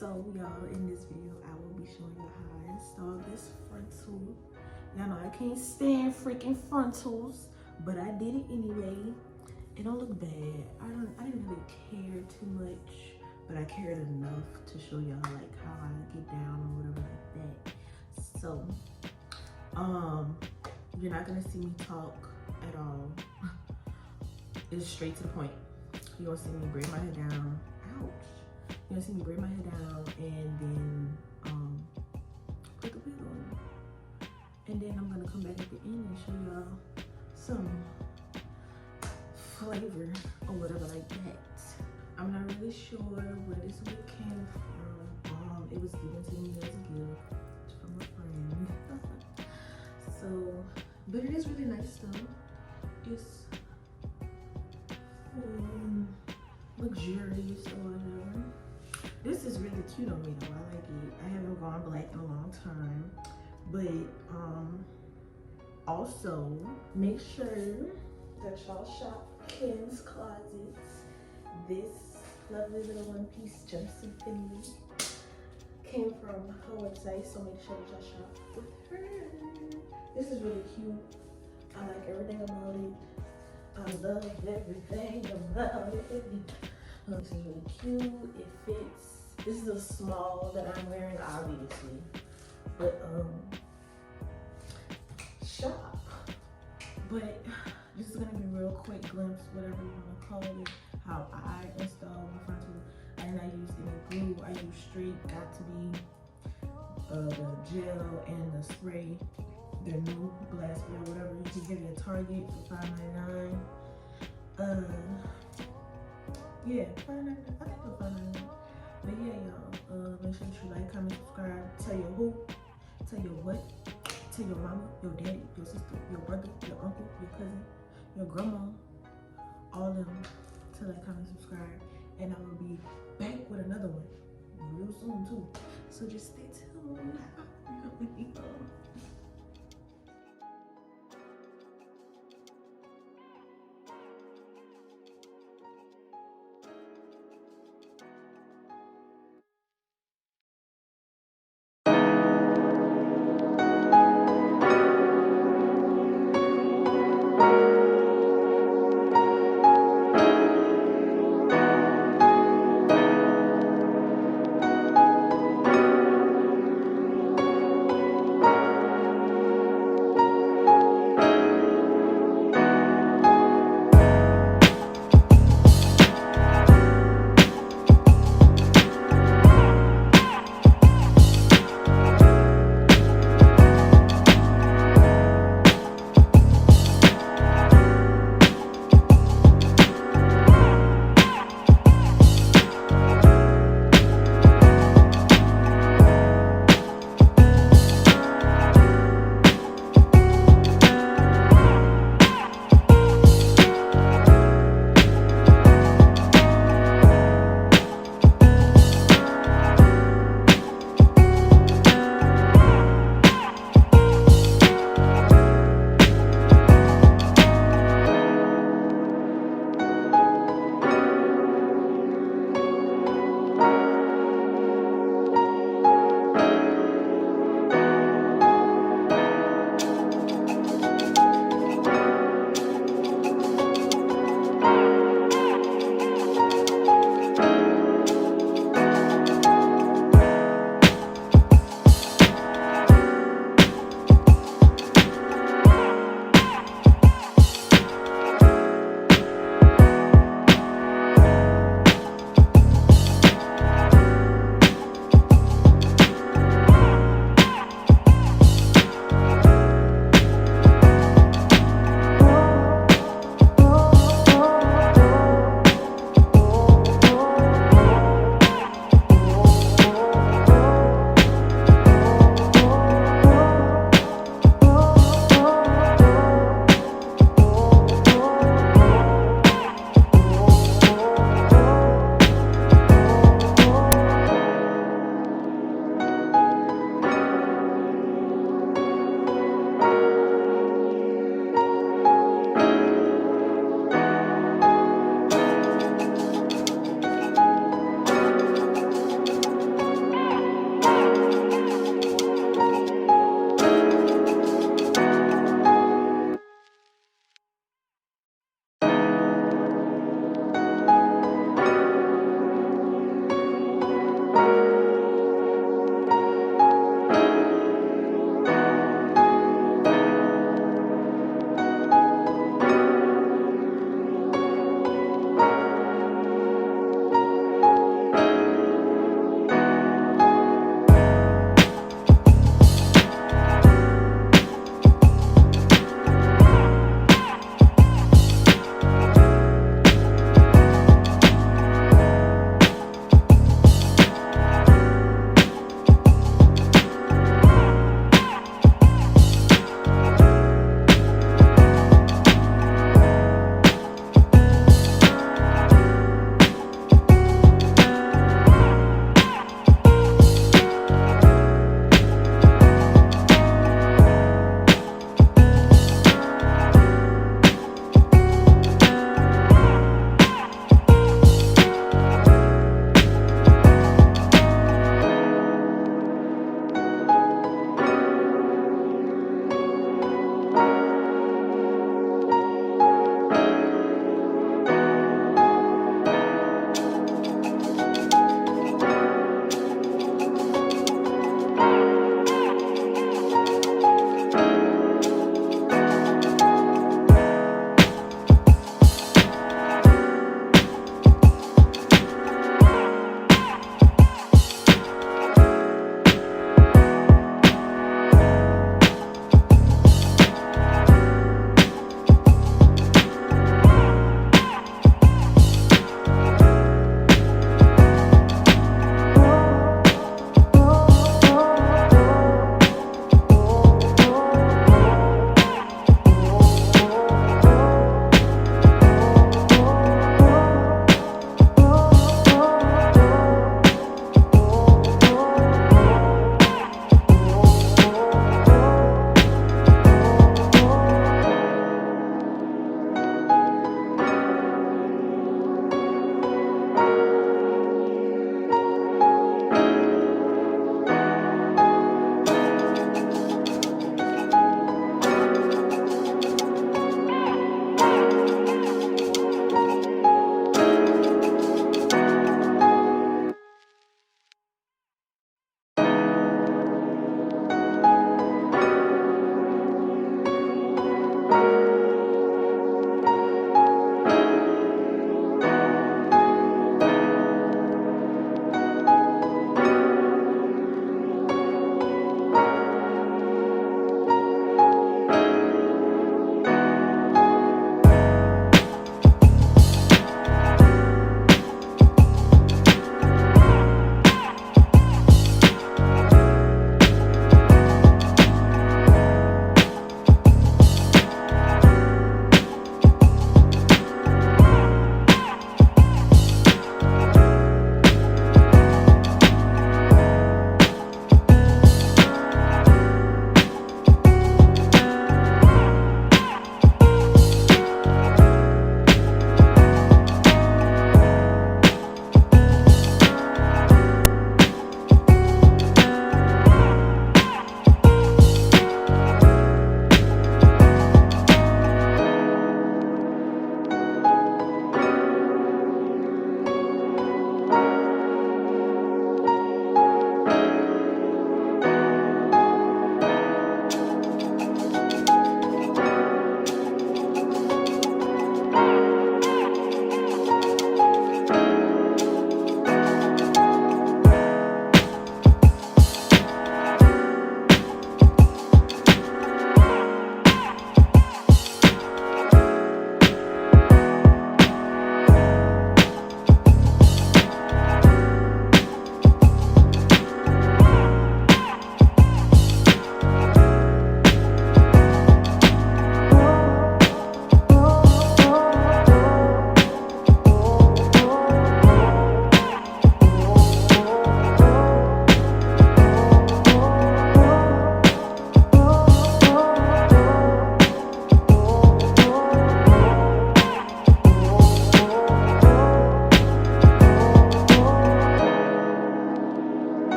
So y'all, in this video I will be showing you how I installed this frontal. Y'all know I can't stand freaking frontals, but I did it anyway. It don't look bad. I didn't really care too much, but I cared enough to show y'all like how I get down or whatever like that. So you're not gonna see me talk at all. It's straight to the point. You're gonna see me braid my hair down. Ouch. You're gonna see me braid my hair down and then put the wig on. And then I'm gonna come back at the end and show y'all some flavor or whatever like that. I'm not really sure where this wig came from. It was given to me as a gift from a friend. So, but it is really nice though. It's luxurious or whatever. This is really cute on me though. I like it. I haven't gone black in a long time. But also make sure that y'all shop Ken's Closets. This lovely little one-piece jumpsuit thingy came from her website, so make sure that y'all shop with her. This is really cute. I like everything about it. I love everything about it. This is really cute. It fits. This is a small that I'm wearing, obviously. But shop. But this is gonna be a real quick glimpse, whatever you wanna call it, how I install my frontal. And I used any glue. I used straight Got2B, the gel and the spray. Their new glass spray or whatever. You can get it at Target for $5.99. Yeah, $5.99. I think it was $5.99. But yeah, y'all, make sure that you like, comment, subscribe. Tell your who, tell your what, tell your mama, your daddy, your sister, your brother, your uncle, your cousin, your grandma, all of them. To like, comment, subscribe, and I will be back with another one real soon too. So just stay tuned.